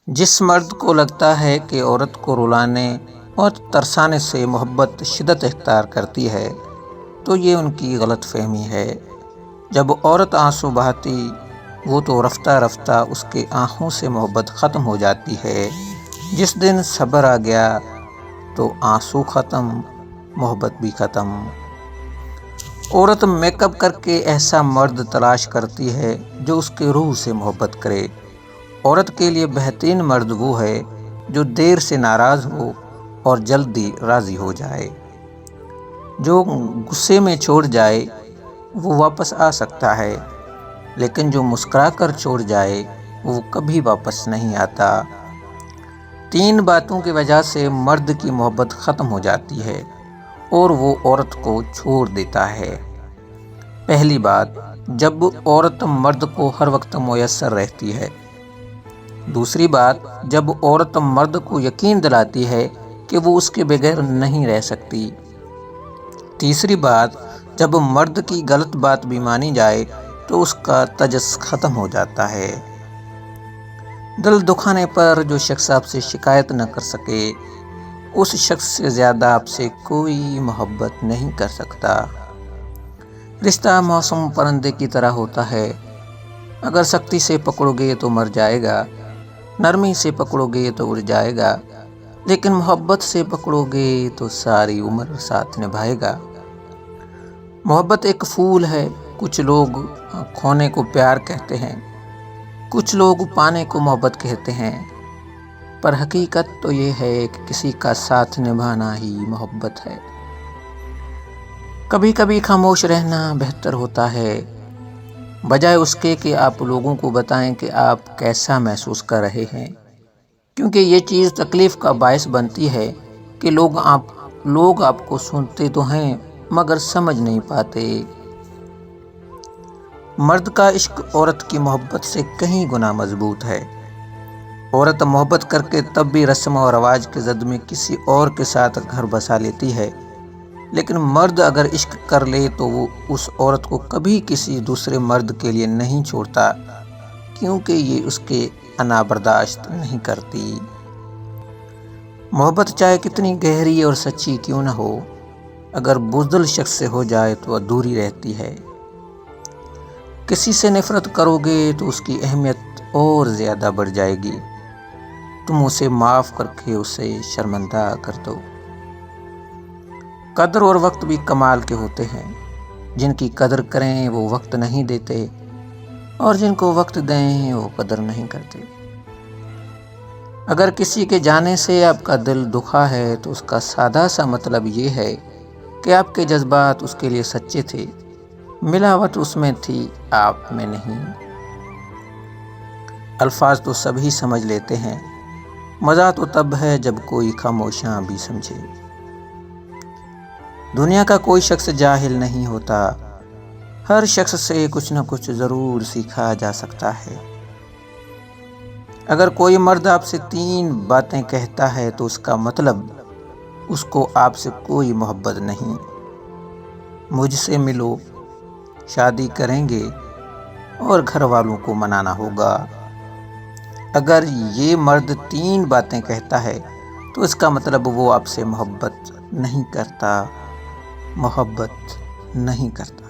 جس مرد کو لگتا ہے کہ عورت کو رلانے اور ترسانے سے محبت شدت اختیار کرتی ہے تو یہ ان کی غلط فہمی ہے۔ جب عورت آنسو بہاتی وہ تو رفتہ رفتہ اس کے آنکھوں سے محبت ختم ہو جاتی ہے۔ جس دن صبر آ گیا تو آنسو ختم، محبت بھی ختم۔ عورت میک اپ کر کے ایسا مرد تلاش کرتی ہے جو اس کے روح سے محبت کرے۔ عورت کے لیے بہترین مرد وہ ہے جو دیر سے ناراض ہو اور جلدی راضی ہو جائے۔ جو غصے میں چھوڑ جائے وہ واپس آ سکتا ہے، لیکن جو مسکرا کر چھوڑ جائے وہ کبھی واپس نہیں آتا۔ 3 باتوں کی وجہ سے مرد کی محبت ختم ہو جاتی ہے اور وہ عورت کو چھوڑ دیتا ہے۔ پہلی بات، جب عورت مرد کو ہر وقت میسر رہتی ہے۔ دوسری بات، جب عورت مرد کو یقین دلاتی ہے کہ وہ اس کے بغیر نہیں رہ سکتی۔ تیسری بات، جب مرد کی غلط بات بھی مانی جائے تو اس کا تجس ختم ہو جاتا ہے۔ دل دکھانے پر جو شخص آپ سے شکایت نہ کر سکے اس شخص سے زیادہ آپ سے کوئی محبت نہیں کر سکتا۔ رشتہ موسم پرندے کی طرح ہوتا ہے، اگر سختی سے پکڑو گے تو مر جائے گا، نرمی سے پکڑو گے تو اڑ جائے گا، لیکن محبت سے پکڑو گے تو ساری عمر ساتھ نبھائے گا۔ محبت ایک پھول ہے، کچھ لوگ کھونے کو پیار کہتے ہیں، کچھ لوگ پانے کو محبت کہتے ہیں، پر حقیقت تو یہ ہے کہ کسی کا ساتھ نبھانا ہی محبت ہے۔ کبھی کبھی خاموش رہنا بہتر ہوتا ہے، بجائے اس کے کہ آپ لوگوں کو بتائیں کہ آپ کیسا محسوس کر رہے ہیں، کیونکہ یہ چیز تکلیف کا باعث بنتی ہے کہ لوگ آپ کو سنتے تو ہیں مگر سمجھ نہیں پاتے۔ مرد کا عشق عورت کی محبت سے کہیں گنا مضبوط ہے۔ عورت محبت کر کے تب بھی رسم و رواج کے زد میں کسی اور کے ساتھ گھر بسا لیتی ہے، لیکن مرد اگر عشق کر لے تو وہ اس عورت کو کبھی کسی دوسرے مرد کے لیے نہیں چھوڑتا، کیونکہ یہ اس کے انا برداشت نہیں کرتی۔ محبت چاہے کتنی گہری اور سچی کیوں نہ ہو، اگر بزدل شخص سے ہو جائے تو ادھوری رہتی ہے۔ کسی سے نفرت کرو گے تو اس کی اہمیت اور زیادہ بڑھ جائے گی۔ تم اسے معاف کر کے اسے شرمندہ کر دو۔ قدر اور وقت بھی کمال کے ہوتے ہیں، جن کی قدر کریں وہ وقت نہیں دیتے، اور جن کو وقت دیں وہ قدر نہیں کرتے۔ اگر کسی کے جانے سے آپ کا دل دکھا ہے تو اس کا سادہ سا مطلب یہ ہے کہ آپ کے جذبات اس کے لیے سچے تھے، ملاوٹ اس میں تھی، آپ میں نہیں۔ الفاظ تو سبھی سمجھ لیتے ہیں، مزہ تو تب ہے جب کوئی خاموشیاں بھی سمجھے۔ دنیا کا کوئی شخص جاہل نہیں ہوتا، ہر شخص سے کچھ نہ کچھ ضرور سیکھا جا سکتا ہے۔ اگر کوئی مرد آپ سے 3 باتیں کہتا ہے تو اس کا مطلب اس کو آپ سے کوئی محبت نہیں۔ مجھ سے ملو، شادی کریں گے اور گھر والوں کو منانا ہوگا۔ اگر یہ مرد 3 باتیں کہتا ہے تو اس کا مطلب وہ آپ سے محبت نہیں کرتا، محبت نہیں کرتا۔